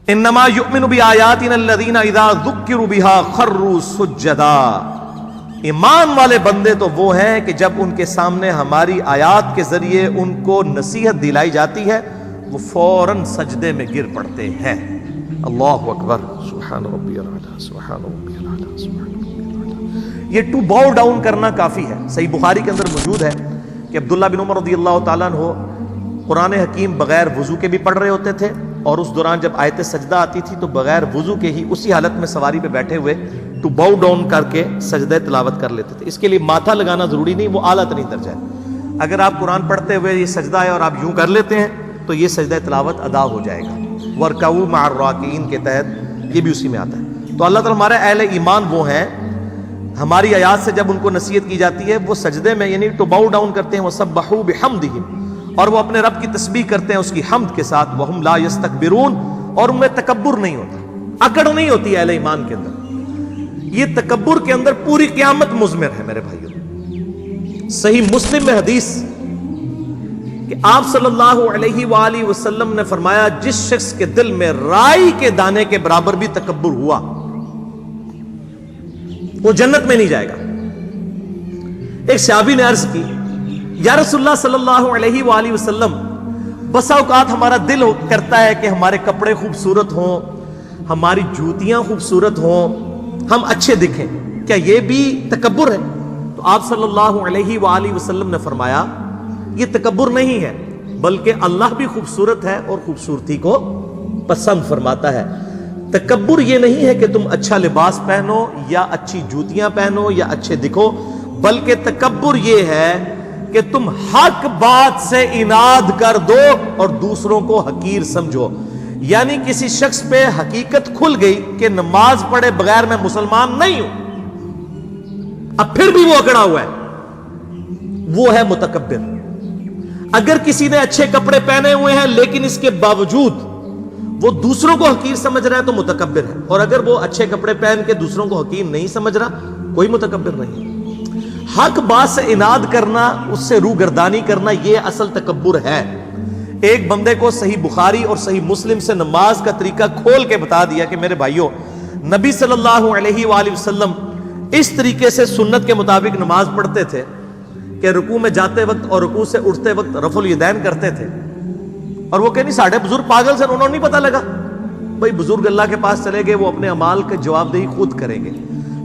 انما یؤمن بآیاتنا الذین اذا ذکروا بها خروا سجدا، ایمان والے بندے تو وہ ہیں کہ جب ان کے سامنے ہماری آیات کے ذریعے ان کو نصیحت دلائی جاتی ہے وہ فوراً سجدے میں گر پڑتے ہیں۔ اللہ اکبر، سبحان ربی الاعلی، سبحان ربی الاعلی، سبحان ربی الاعلی۔ یہ ٹو باؤ ڈاؤن کرنا کافی ہے۔ صحیح بخاری کے اندر موجود ہے کہ عبداللہ بن عمر رضی اللہ تعالیٰ عنہ قرآن حکیم بغیر وضو کے بھی پڑھ رہے ہوتے تھے، اور اس دوران جب آیت سجدہ آتی تھی تو بغیر وضو کے ہی اسی حالت میں سواری پہ بیٹھے ہوئے ٹو باؤ ڈاؤن کر کے سجدہ تلاوت کر لیتے تھے۔ اس کے لیے ماتھا لگانا ضروری نہیں، وہ اعلیٰ ترین درجہ ہے۔ اگر آپ قرآن پڑھتے ہوئے یہ سجدہ ہے اور آپ یوں کر لیتے ہیں تو یہ سجدہ تلاوت ادا ہو جائے گا۔ وَارْكَعُوا مَعَ الرَّاكِعِينَ کے تحت یہ بھی اسی میں آتا ہے۔ تو اللہ تعالیٰ ہمارے اہل ایمان وہ ہیں، ہماری آیات سے جب ان کو نصیحت کی جاتی ہے وہ سجدے میں یعنی ٹو باؤ ڈاؤن کرتے ہیں، وَسَبَّحُوا بِحَمْدِهِ، اور وہ اپنے رب کی تسبیح کرتے ہیں اس کی حمد کے ساتھ، وَهُمْ لَا يَسْتَكْبِرُونَ، اور ان میں تکبر نہیں ہوتا، اکڑ نہیں ہوتی اہل ایمان کے اندر۔ یہ تکبر کے اندر پوری قیامت مضمر ہے میرے بھائیوں۔ صحیح مسلم میں حدیث کہ آپ صلی اللہ علیہ وآلہ وسلم نے فرمایا جس شخص کے دل میں رائی کے دانے کے برابر بھی تکبر ہوا وہ جنت میں نہیں جائے گا۔ ایک صحابی نے عرض کی یا رسول اللہ صلی اللہ علیہ وآلہ وسلم، بسا اوقات ہمارا دل کرتا ہے کہ ہمارے کپڑے خوبصورت ہوں، ہماری جوتیاں خوبصورت ہوں، ہم اچھے دکھیں، کیا یہ بھی تکبر ہے؟ تو آپ صلی اللہ علیہ وآلہ وسلم نے فرمایا یہ تکبر نہیں ہے، بلکہ اللہ بھی خوبصورت ہے اور خوبصورتی کو پسند فرماتا ہے۔ تکبر یہ نہیں ہے کہ تم اچھا لباس پہنو یا اچھی جوتیاں پہنو یا اچھے دکھو، بلکہ تکبر یہ ہے کہ تم حق بات سے اناد کر دو اور دوسروں کو حقیر سمجھو۔ یعنی کسی شخص پہ حقیقت کھل گئی کہ نماز پڑھے بغیر میں مسلمان نہیں ہوں، اب پھر بھی وہ اکڑا ہوا ہے، وہ ہے متکبر۔ اگر کسی نے اچھے کپڑے پہنے ہوئے ہیں لیکن اس کے باوجود وہ دوسروں کو حقیر سمجھ رہا ہے تو متکبر ہے، اور اگر وہ اچھے کپڑے پہن کے دوسروں کو حقیر نہیں سمجھ رہا کوئی متکبر نہیں۔ حق بات سے اناد کرنا، اس سے روگردانی کرنا، یہ اصل تکبر ہے۔ ایک بندے کو صحیح بخاری اور صحیح مسلم سے نماز کا طریقہ کھول کے بتا دیا کہ میرے بھائیوں نبی صلی اللہ علیہ وآلہ وسلم اس طریقے سے سنت کے مطابق نماز پڑھتے تھے کہ رکوع میں جاتے وقت اور رکوع سے اٹھتے وقت رفع الیدین کرتے تھے، اور وہ کہ نہیں ساڑھے بزرگ پاگل سے انہوں نے نہیں پتہ لگا۔ بھئی بزرگ اللہ کے پاس چلے گئے، وہ اپنے اعمال کے جواب دہی خود کریں گے۔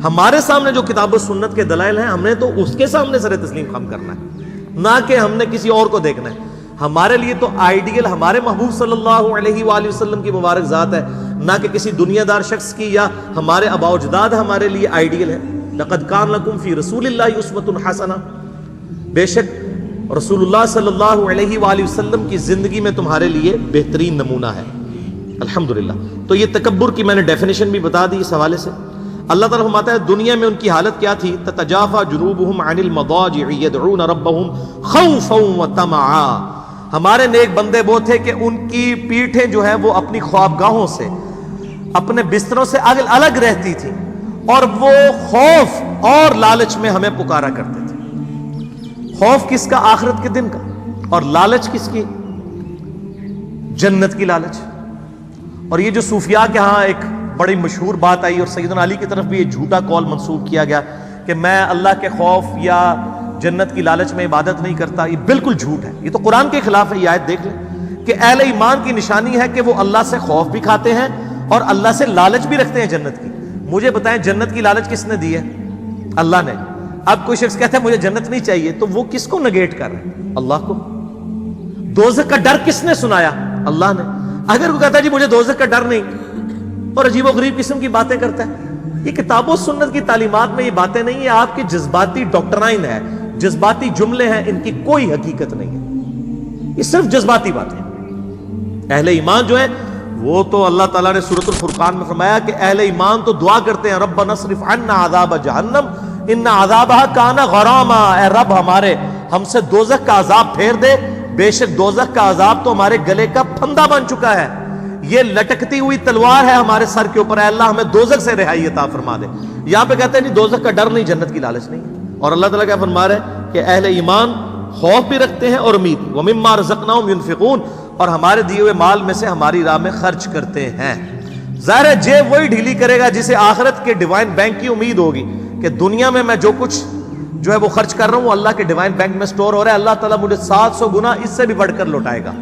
ہمارے سامنے جو کتاب و سنت کے دلائل ہیں ہم نے تو اس کے سامنے سر تسلیم خم کرنا ہے، نہ کہ ہم نے کسی اور کو دیکھنا ہے۔ ہمارے لیے تو آئیڈیل ہمارے محبوب صلی اللہ علیہ وآلہ وسلم کی مبارک ذات ہے، نہ کہ کسی دنیا دار شخص کی یا ہمارے آباء و اجداد ہمارے لیے آئیڈیل ہے۔ لقد کان لکم فی رسول اللہ اسوۃ حسنہ، بے شک رسول اللہ صلی اللہ علیہ وآلہ وسلم کی زندگی میں تمہارے لیے بہترین نمونہ ہے۔ الحمدللہ۔ تو یہ تکبر کی میں نے ڈیفینیشن بھی بتا دی اس حوالے سے۔ اللہ تعالیٰ فرماتا ہے دنیا میں ان کی حالت کیا تھی، تتجافا جنوبہم عن المضاجع یدعون ربہم خوفا وطمعا۔ ہمارے نیک بندے وہ تھے کہ ان کی پیٹھیں جو ہیں وہ اپنی خوابگاہوں سے، اپنے بستروں سے الگ رہتی تھی، اور وہ خوف اور لالچ میں ہمیں پکارا کرتے تھے۔ خوف کس کا؟ آخرت کے دن کا، اور لالچ کس کی؟ جنت کی لالچ۔ اور یہ جو صوفیاء کے ہاں ایک بڑی مشہور بات آئی، اور سیدنا علی کی طرف بھی یہ جھوٹا قول منسوب کیا گیا کہ میں اللہ کے خوف یا جنت کی لالچ میں عبادت نہیں کرتا، یہ بالکل جھوٹ ہے، یہ تو قرآن کے خلاف ہے۔ یہ آیت دیکھ لیں کہ اہل ایمان کی نشانی ہے کہ وہ اللہ سے خوف بھی کھاتے ہیں اور اللہ سے لالچ بھی رکھتے ہیں جنت کی۔ مجھے بتائیں جنت کی لالچ کس نے دی ہے؟ اللہ نے۔ اب کوئی شخص کہتا ہے مجھے جنت نہیں چاہیے، تو وہ کس کو نگیٹ کر رہا ہے؟ اللہ کو۔ دوزخ کا ڈر کس نے سنایا؟ اللہ نے۔ اگر وہ کہتا ہے جی مجھے دوزخ کا ڈر نہیں، اور عجیب و غریب قسم کی باتیں کرتا ہے، یہ کتاب و سنت کی تعلیمات میں یہ باتیں نہیں ہیں، آپ کی جذباتی ڈاکٹرائن ہے، جذباتی جملے ہیں، ان کی کوئی حقیقت نہیں ہے، یہ صرف جذباتی باتیں ہیں۔ اہل ایمان جو ہے وہ تو اللہ تعالیٰ نے سورۃ الفرقان میں فرمایا کہ اہل ایمان تو دعا کرتے ہیں ربنا اصرف عنا عذاب جہنم ان عذابها کان غراما، اے رب ہمارے ہم سے دوزخ کا عذاب پھیر دے، بے شک دوزخ کا عذاب تو ہمارے گلے کا پھندا بن چکا ہے، یہ لٹکتی ہوئی تلوار ہے ہمارے سر کے اوپر، اے اللہ ہمیں دوزخ سے رہائی عطا فرما دے۔ یہاں پہ کہتے ہیں نہیں دوزخ کا ڈر نہیں، جنت کی لالچ نہیں۔ اور اللہ تعالیٰ کیا فرما رہے ہیں کہ اہل ایمان خوف بھی رکھتے ہیں اور امید۔ وَمِمَّا رَزَقْنَاهُمْ يُنْفِقُونَ، اور ہمارے دیے ہوئے مال میں سے ہماری راہ میں خرچ کرتے ہیں. ظاہر ہے جیب وہی ڈھیلی کرے گا جسے آخرت کے ڈیوائن بینک کی امید ہوگی کہ دنیا میں جو کچھ جو ہے وہ خرچ کر رہا ہوں وہ اللہ کے ڈیوائن بینک میں سٹور ہو رہا ہے, اللہ تعالیٰ مجھے 700 گنا اس سے بھی بڑھ کر لوٹائے گا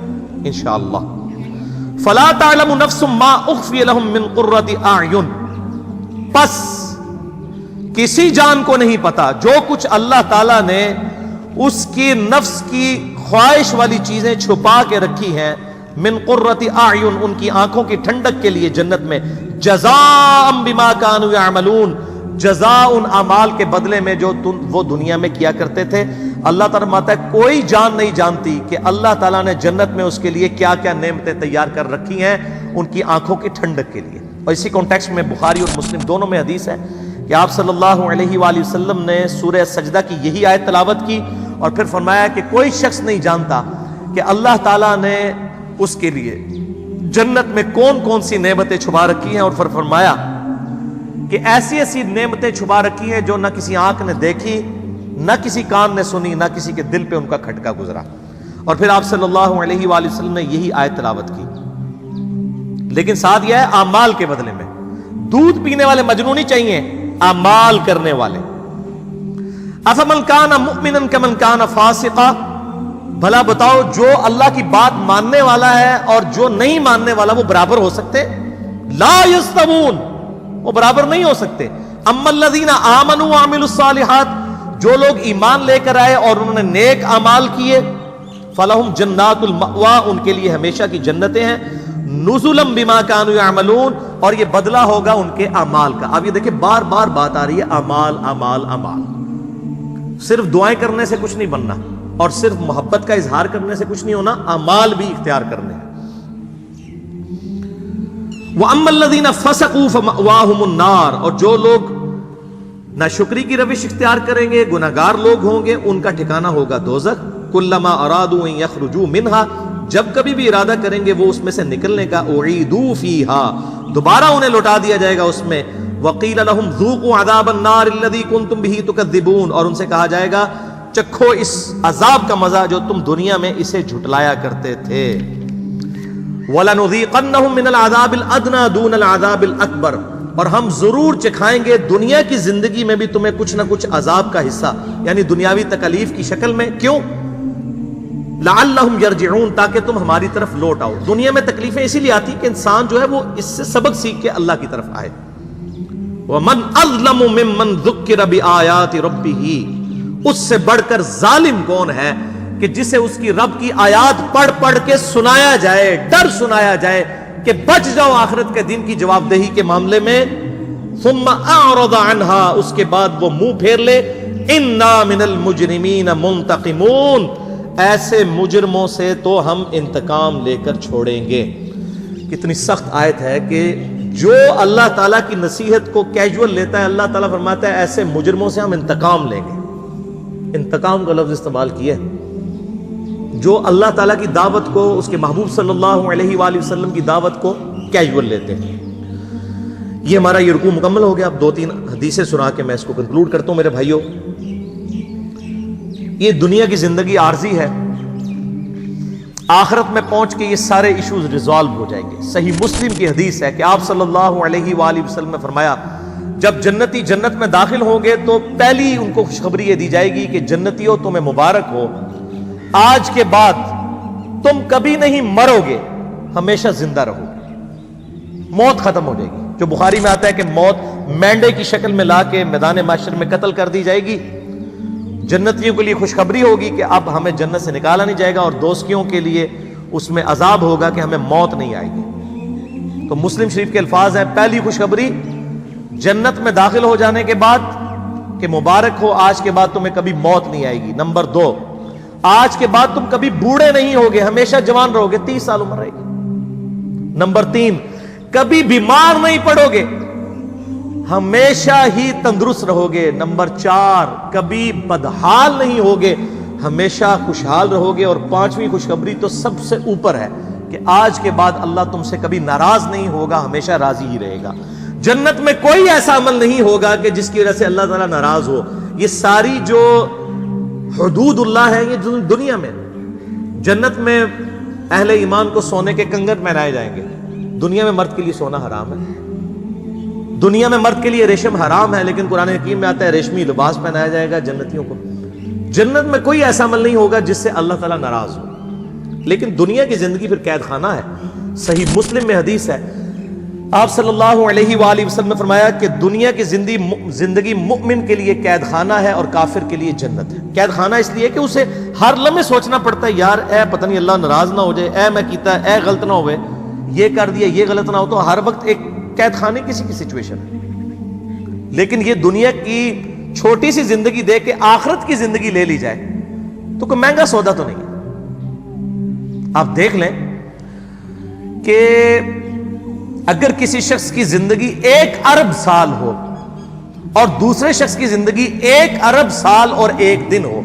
انشاءاللہ. فلا تعلم نفس ما اخفی لهم من قرۃ اعین, پس کسی جان کو نہیں پتا جو کچھ اللہ تعالیٰ نے اس کی نفس کی خواہش والی چیزیں چھپا کے رکھی ہیں, من قرۃ اعین, ان کی آنکھوں کی ٹھنڈک کے لیے جنت میں, جزاء بما كانوا يعملون, جزا ان اعمال کے بدلے میں جو وہ دنیا میں کیا کرتے تھے. اللہ تعالیٰ فرماتا ہے کوئی جان نہیں جانتی کہ اللہ تعالیٰ نے جنت میں اس کے لیے کیا کیا نعمتیں تیار کر رکھی ہیں ان کی آنکھوں کی ٹھنڈک کے لیے. اور اسی کانٹیکسٹ میں بخاری اور مسلم دونوں میں حدیث ہے کہ آپ صلی اللہ علیہ وآلہ وسلم نے سورہ سجدہ کی یہی آیت تلاوت کی اور پھر فرمایا کہ کوئی شخص نہیں جانتا کہ اللہ تعالیٰ نے اس کے لیے جنت میں کون کون سی نعمتیں چھپا رکھی ہیں, اور پھر فرمایا کہ ایسی ایسی نعمتیں چھپا رکھی ہیں جو نہ کسی آنکھ نے دیکھی, نہ کسی کان نے سنی, نہ کسی کے دل پہ ان کا کھٹکا گزرا. اور پھر آپ صلی اللہ علیہ وآلہ وسلم نے یہی آیت تلاوت کی. لیکن ساتھ یہ ہے اعمال کے بدلے میں. دودھ پینے والے مجنون نہیں چاہیے, اعمال کرنے والے. افمن کان مؤمنا کمن کان فاسقا, بھلا بتاؤ جو اللہ کی بات ماننے والا ہے اور جو نہیں ماننے والا وہ برابر ہو سکتے؟ لا یستوون, وہ برابر نہیں ہو سکتے. اما الذین آمنوا وعملوا الصالحات, جو لوگ ایمان لے کر آئے اور انہوں نے نیک اعمال کیے, فلہم جنات المأوا, ان کے لیے ہمیشہ کی جنتیں ہیں, نزلا بما كانوا يعملون, اور یہ بدلہ ہوگا ان کے اعمال کا. اب یہ دیکھیں بار بار بات آ رہی ہے اعمال اعمال اعمال. صرف دعائیں کرنے سے کچھ نہیں بننا اور صرف محبت کا اظہار کرنے سے کچھ نہیں ہونا, اعمال بھی اختیار کرنے ہیں. وَأَمَّا الَّذِينَ فَسَقُوا فَمَأْوَاهُمُ النَّارُ, اور جو لوگ ناشکری کی روش اختیار کریں گے, گناہگار لوگ ہوں گے, ان کا ٹھکانہ ہوگا دوزخ. کلما ارادوا ان یخرجوا منها, جب کبھی بھی ارادہ کریں گے وہ اس میں سے نکلنے کا, اعیدوا فیها, دوبارہ انہیں لوٹا دیا جائے گا اس میں. وقیل لهم ذوقوا عذاب النار الذی کنتم به تکذبون, اور ان سے کہا جائے گا چکھو اس عذاب کا مزہ جو تم دنیا میں اسے جھٹلایا کرتے تھے. وَلَنُذِيقَنَّهُم مِّنَ الْعَذَابِ الْأَدْنَىٰ دُونَ الْعَذَابِ الْأَكْبَرِ, اور ہم ضرور چکھائیں گے دنیا کی زندگی میں بھی تمہیں کچھ نہ کچھ عذاب کا حصہ, یعنی دنیاوی تکلیف کی شکل میں. کیوں؟ لَعَلَّهُمْ يَرْجِعُونَ, تاکہ تم ہماری طرف لوٹ آؤ. دنیا میں تکلیفیں اسی لیے آتی کہ انسان جو ہے وہ اس سے سبق سیکھ کے اللہ کی طرف آئے. وَمَنْ أَظْلَمُ مِمَّنْ ذُكِّرَ بِآيَاتِ رَبِّهِ, اس سے بڑھ کر ظالم کون ہے کہ جسے اس کی رب کی آیات پڑھ پڑھ کے سنایا جائے, ڈر سنایا جائے کہ بچ جاؤ آخرت کے دن کی جواب دہی کے معاملے میں. ثم اعرض عنها, اس کے بعد وہ منہ پھیر لے. انا من المجرمین منتقمون, ایسے مجرموں سے تو ہم انتقام لے کر چھوڑیں گے. کتنی سخت آیت ہے کہ جو اللہ تعالیٰ کی نصیحت کو کیجول لیتا ہے, اللہ تعالیٰ فرماتا ہے ایسے مجرموں سے ہم انتقام لیں گے. انتقام کا لفظ استعمال کیا ہے. جو اللہ تعالیٰ کی دعوت کو, اس کے محبوب صلی اللہ علیہ وآلہ وسلم کی دعوت کو کیجول لیتے ہیں. یہ ہمارا یہ رکوع مکمل ہو گیا. اب 2-3 حدیثیں سنا کے میں اس کو کنکلوڈ کرتا ہوں. میرے بھائیوں, یہ دنیا کی زندگی عارضی ہے, آخرت میں پہنچ کے یہ سارے ایشوز ریزالو ہو جائیں گے. صحیح مسلم کی حدیث ہے کہ آپ صلی اللہ علیہ وآلہ وسلم نے فرمایا جب جنتی جنت میں داخل ہوں گے تو پہلی ان کو خوشخبری یہ دی جائے گی کہ جنتیوں تمہیں مبارک ہو, آج کے بعد تم کبھی نہیں مرو گے, ہمیشہ زندہ رہو گے. موت ختم ہو جائے گی. جو بخاری میں آتا ہے کہ موت مینڈے کی شکل میں لا کے میدان محشر میں قتل کر دی جائے گی. جنتیوں کے لیے خوشخبری ہوگی کہ اب ہمیں جنت سے نکالا نہیں جائے گا, اور دوزخیوں کے لیے اس میں عذاب ہوگا کہ ہمیں موت نہیں آئے گی. تو مسلم شریف کے الفاظ ہیں, پہلی خوشخبری جنت میں داخل ہو جانے کے بعد کہ مبارک ہو, آج کے بعد تمہیں کبھی موت نہیں آئے گی. نمبر 2, آج کے بعد تم کبھی بوڑھے نہیں ہوگے, ہمیشہ جوان رہو گے, 30 سال عمر رہے گی. نمبر 3, کبھی بیمار نہیں پڑو گے, ہمیشہ ہی تندرست رہو گے. نمبر 4, کبھی بدحال نہیں ہوگے, ہمیشہ خوشحال رہو گے. اور 5ویں خوشخبری تو سب سے اوپر ہے کہ آج کے بعد اللہ تم سے کبھی ناراض نہیں ہوگا, ہمیشہ راضی ہی رہے گا. جنت میں کوئی ایسا عمل نہیں ہوگا کہ جس کی وجہ سے اللہ تعالیٰ ناراض ہو. یہ ساری جو حدود اللہ ہے یہ دنیا میں, جنت میں اہل ایمان کو سونے کے کنگن پہنائے جائیں گے. دنیا میں مرد کے لیے سونا حرام ہے, دنیا میں مرد کے لیے ریشم حرام ہے, لیکن قرآن حکیم میں آتا ہے ریشمی لباس پہنایا جائے گا جنتیوں کو. جنت میں کوئی ایسا عمل نہیں ہوگا جس سے اللہ تعالیٰ ناراض ہو. لیکن دنیا کی زندگی پھر قید خانہ ہے. صحیح مسلم میں حدیث ہے, آپ صلی اللہ علیہ وآلہ وسلم نے فرمایا کہ دنیا کی زندگی مؤمن کے لیے قید خانہ ہے اور کافر کے لیے جنت ہے. قید خانہ اس لیے کہ اسے ہر لمحے سوچنا پڑتا ہے یار اے پتہ نہیں اللہ ناراض نہ ہو جائے, اے میں کیتا ہے, اے غلط نہ ہوئے, یہ کر دیا, یہ غلط نہ ہو. تو ہر وقت ایک قید خانے کسی کی سچویشن ہے. لیکن یہ دنیا کی چھوٹی سی زندگی دے کے آخرت کی زندگی لے لی جائے تو کوئی مہنگا سودا تو نہیں ہے. آپ دیکھ لیں کہ اگر کسی شخص کی زندگی 1 ارب سال ہو اور دوسرے شخص کی زندگی 1 ارب سال اور 1 دن ہو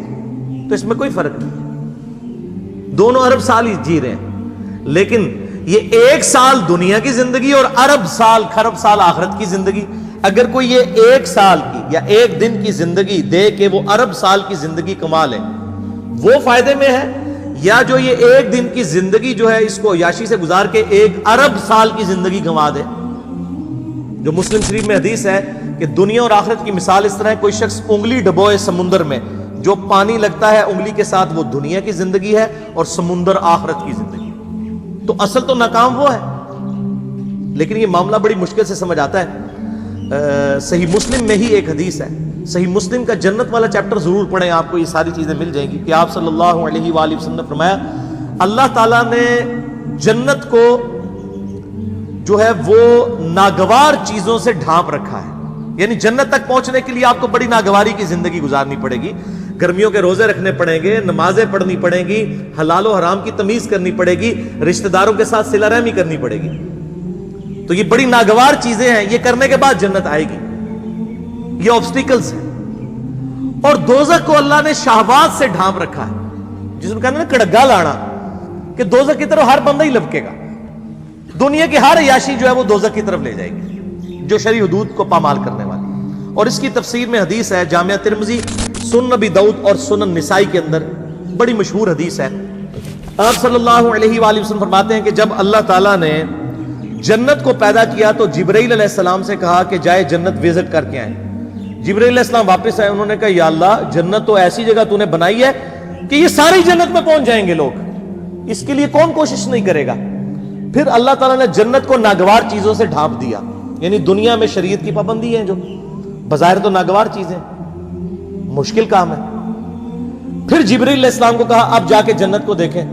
تو اس میں کوئی فرق نہیں, دونوں ارب سال ہی جی رہے ہیں. لیکن یہ 1 سال دنیا کی زندگی اور ارب سال خرب سال آخرت کی زندگی, اگر کوئی یہ 1 سال کی یا 1 دن کی زندگی دے کے وہ ارب سال کی زندگی کما لے, وہ فائدے میں ہے, یا جو یہ 1 دن کی زندگی جو ہے اس کو عیاشی سے گزار کے 1 ارب سال کی زندگی گنوا دے. جو مسلم شریف میں حدیث ہے کہ دنیا اور آخرت کی مثال اس طرح ہے, کوئی شخص انگلی ڈبوئے سمندر میں, جو پانی لگتا ہے انگلی کے ساتھ وہ دنیا کی زندگی ہے اور سمندر آخرت کی زندگی. تو اصل تو ناکام وہ ہے, لیکن یہ معاملہ بڑی مشکل سے سمجھ آتا ہے. صحیح مسلم میں ہی ایک حدیث ہے, صحیح مسلم کا جنت والا چیپٹر ضرور پڑھیں, آپ کو یہ ساری چیزیں مل جائیں گی, کہ آپ صلی اللہ علیہ وآلہ وسلم نے فرمایا اللہ تعالیٰ نے جنت کو جو ہے وہ ناگوار چیزوں سے ڈھانپ رکھا ہے. یعنی جنت تک پہنچنے کے لیے آپ کو بڑی ناگواری کی زندگی گزارنی پڑے گی, گرمیوں کے روزے رکھنے پڑیں گے, نمازیں پڑھنی پڑیں گی, حلال و حرام کی تمیز کرنی پڑے گی, رشتہ داروں کے ساتھ صلہ رحمی کرنی پڑے گی. تو یہ بڑی ناگوار چیزیں ہیں, یہ کرنے کے بعد جنت آئے گی. یہ آبسٹیکلز ہیں. اور دوزخ کو اللہ نے شہوات سے ڈھانپ رکھا ہے, جس میں کہتے ہیں نا کڑگا لانا, کہ دوزخ کی طرف ہر بندہ ہی لپکے گا. دنیا کی ہر عیاشی جو ہے وہ دوزخ کی طرف لے جائے گی, جو شرعی حدود کو پامال کرنے والی. اور اس کی تفسیر میں حدیث ہے جامعہ ترمذی, سنن ابی داؤد اور سنن نسائی کے اندر بڑی مشہور حدیث ہے. آپ صلی اللہ علیہ وآلہ وسلم فرماتے ہیں کہ جب اللہ تعالیٰ نے جنت کو پیدا کیا تو جبرائیل علیہ السلام سے کہا کہ جائے جنت وزٹ کر کے آئیں. جبرائیل علیہ السلام واپس آئے, انہوں نے کہا یا اللہ جنت تو ایسی جگہ تو نے بنائی ہے کہ یہ ساری جنت میں پہنچ جائیں گے لوگ, اس کے لیے کون کوشش نہیں کرے گا. پھر اللہ تعالیٰ نے جنت کو ناگوار چیزوں سے ڈھانپ دیا. یعنی دنیا میں شریعت کی پابندی ہے جو بظاہر تو ناگوار چیزیں, مشکل کام ہے. پھر جبرائیل علیہ السلام کو کہا اب جا کے جنت کو دیکھیں.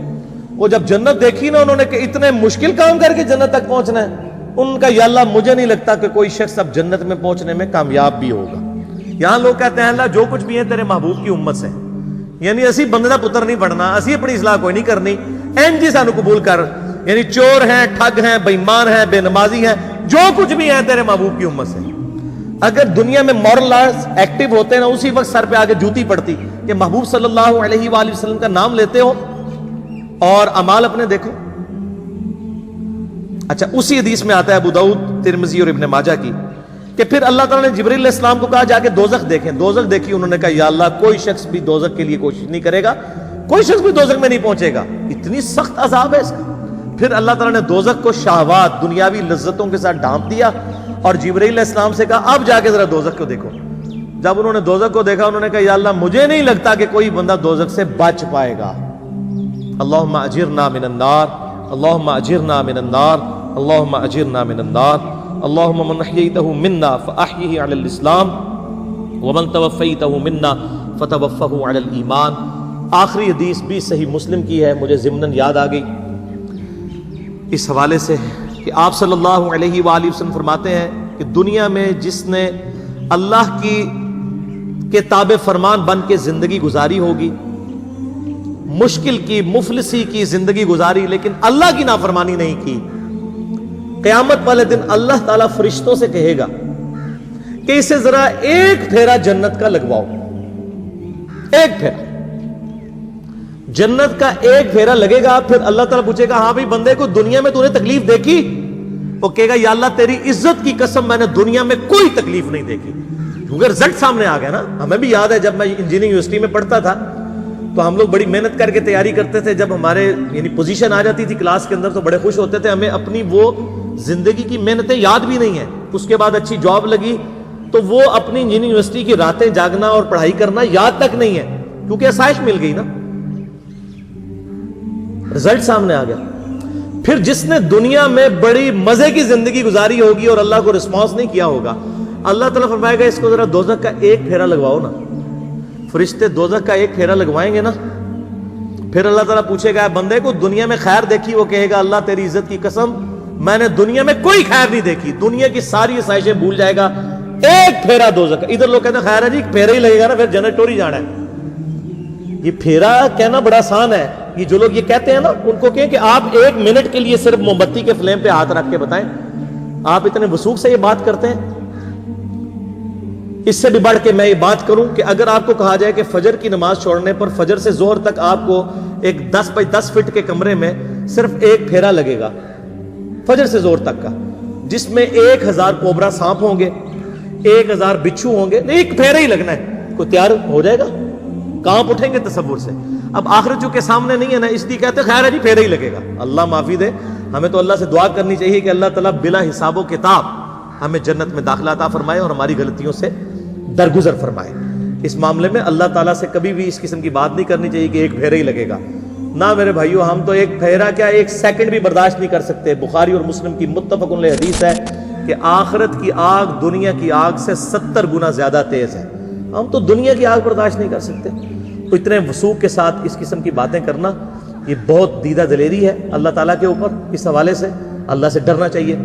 وہ جب جنت دیکھی نا انہوں نے کہ اتنے مشکل کام کر کے جنت تک پہنچنا ہے, ان کا یا اللہ مجھے نہیں لگتا کہ کوئی شخص اب جنت میں پہنچنے میں کامیاب بھی ہوگا. یہاں لوگ کہتے ہیں اللہ جو کچھ بھی ہے تیرے محبوب کی امت سے, یعنی اسی بندے دا پتر نہیں بننا, اسی اپنی اصلاح کوئی نہیں کرنی, این جی سانو قبول کر. یعنی چور ہیں, ٹھگ ہیں, بے ایمان ہیں, بے نمازی ہیں, جو کچھ بھی ہے تیرے محبوب کی امت سے. اگر دنیا میں مورل لاز ایکٹیو ہوتے نا, اسی وقت سر پہ آگے جوتی پڑتی کہ محبوب صلی اللہ علیہ وآلہ وسلم کا نام لیتے ہو اور اعمال اپنے دیکھو. اچھا, اسی حدیث میں آتا ہے ابو داؤد, ترمذی اور ابن ماجہ کی, کہ پھر اللہ تعالیٰ نے جبرائیل علیہ السلام کو کہا جا کے دوزخ دیکھیں. دوزخ دیکھی, انہوں نے کہا یا اللہ کوئی شخص بھی دوزخ کے لیے کوشش نہیں کرے گا, کوئی شخص بھی دوزخ میں نہیں پہنچے گا, اتنی سخت عذاب ہے اس کا. پھر اللہ تعالیٰ نے دوزخ کو شہوات دنیاوی لذتوں کے ساتھ ڈھانپ دیا اور جبرائیل علیہ السلام سے کہا اب جا کے ذرا دوزخ کو دیکھو. جب انہوں نے دوزخ کو دیکھا, انہوں نے کہا یا اللہ مجھے نہیں لگتا کہ کوئی بندہ دوزخ سے بچ پائے گا. اللہم اجرنا من النار, اللہم اجرنا من النار, اللہم اجرنا من النار, اللہم من احییتہ منا فاحیہ علی الاسلام ومن توفیتہ منا فتوفہ علی الایمان. آخری حدیث بھی صحیح مسلم کی ہے, مجھے ضمناً یاد آ گئی اس حوالے سے کہ آپ صلی اللہ علیہ وآلہ وسلم فرماتے ہیں کہ دنیا میں جس نے اللہ کے تابع فرمان بن کے زندگی گزاری ہوگی, مشکل کی مفلسی کی زندگی گزاری, لیکن اللہ کی نافرمانی نہیں کی, قیامت والے دن اللہ تعالیٰ فرشتوں سے کہے گا کہ اسے ذرا ایک پھیرا جنت کا لگواؤ. ایک پھیرا جنت کا ایک پھیرا لگے گا. پھر اللہ تعالیٰ پوچھے گا ہاں بھائی بندے کو دنیا میں تو نے تکلیف دیکھی؟ وہ کہے گا یا اللہ تیری عزت کی قسم میں نے دنیا میں کوئی تکلیف نہیں دیکھی. کیونکہ رزلٹ سامنے آ گیا نا. ہمیں بھی یاد ہے جب میں انجینئرنگ یونیورسٹی میں پڑھتا تھا تو ہم لوگ بڑی محنت کر کے تیاری کرتے تھے. جب ہمارے یعنی پوزیشن آ جاتی تھی کلاس کے اندر تو بڑے خوش ہوتے تھے. ہمیں اپنی وہ زندگی کی محنتیں یاد بھی نہیں ہیں. اس کے بعد اچھی جاب لگی تو وہ اپنی یونیورسٹی کی راتیں جاگنا اور پڑھائی کرنا یاد تک نہیں ہے, کیونکہ آسائش مل گئی نا, رزلٹ سامنے آ گیا. پھر جس نے دنیا میں بڑی مزے کی زندگی گزاری ہوگی اور اللہ کو رسپانس نہیں کیا ہوگا, اللہ تعالیٰ فرمائے گا اس کو ذرا دوزخ کا ایک پھیرا لگواؤ نا. فرشتے دوزخ کا ایک پھیرا لگوائیں گے نا, پھر اللہ تعالیٰ پوچھے گا بندے کو دنیا میں خیر دیکھی؟ وہ کہے گا اللہ تیری عزت کی قسم میں نے دنیا میں کوئی خیر نہیں دیکھی. دنیا کی ساری آسائشیں بھول جائے گا, ایک پھیرا دوزخ کا. ادھر لوگ کہتے ہیں خیر ہے جی پھیرا ہی لگے گا نا, پھر جنت ٹوری جانا ہے. یہ پھیرا کہنا بڑا آسان ہے. یہ جو لوگ یہ کہتے ہیں نا ان کو کہیں کہ آپ 1 منٹ کے لیے صرف موم بتی کے فلیم پہ ہاتھ رکھ کے بتائیں. آپ اتنے وثوق سے یہ بات کرتے ہیں. اس سے بھی بڑھ کے میں یہ بات کروں کہ اگر آپ کو کہا جائے کہ فجر کی نماز چھوڑنے پر فجر سے ظہر تک آپ کو ایک 10 بائی 10 فٹ کے کمرے میں صرف ایک پھیرا لگے گا فجر سے ظہر تک کا, جس میں 1000 کوبرا سانپ ہوں گے, 1000 بچھو ہوں گے, ایک پھیرا ہی لگنا ہے, کوئی تیار ہو جائے گا؟ کانپ اٹھیں گے تصور سے. اب آخرت چونکہ سامنے نہیں ہے نا, اس لیے کہتے خیر ہے جی پھیرا ہی لگے گا. اللہ معافی دے, ہمیں تو اللہ سے دعا کرنی چاہیے کہ اللہ تعالیٰ بلا حساب و کتاب ہمیں جنت میں داخلہ عطا فرمائے اور ہماری غلطیوں سے درگزر فرمائے. اس معاملے میں اللہ تعالیٰ سے کبھی بھی اس قسم کی بات نہیں کرنی چاہیے کہ ایک پھیرا ہی لگے گا. نہ میرے بھائیو, ہم تو ایک پھیرا کیا 1 سیکنڈ بھی برداشت نہیں کر سکتے. بخاری اور مسلم کی متفق علیہ حدیث ہے کہ آخرت کی آگ دنیا کی آگ سے 70 گنا زیادہ تیز ہے. ہم تو دنیا کی آگ برداشت نہیں کر سکتے. تو اتنے وثوق کے ساتھ اس قسم کی باتیں کرنا یہ بہت دیدہ دلیری ہے اللہ تعالیٰ کے اوپر. اس حوالے سے اللہ سے ڈرنا چاہیے.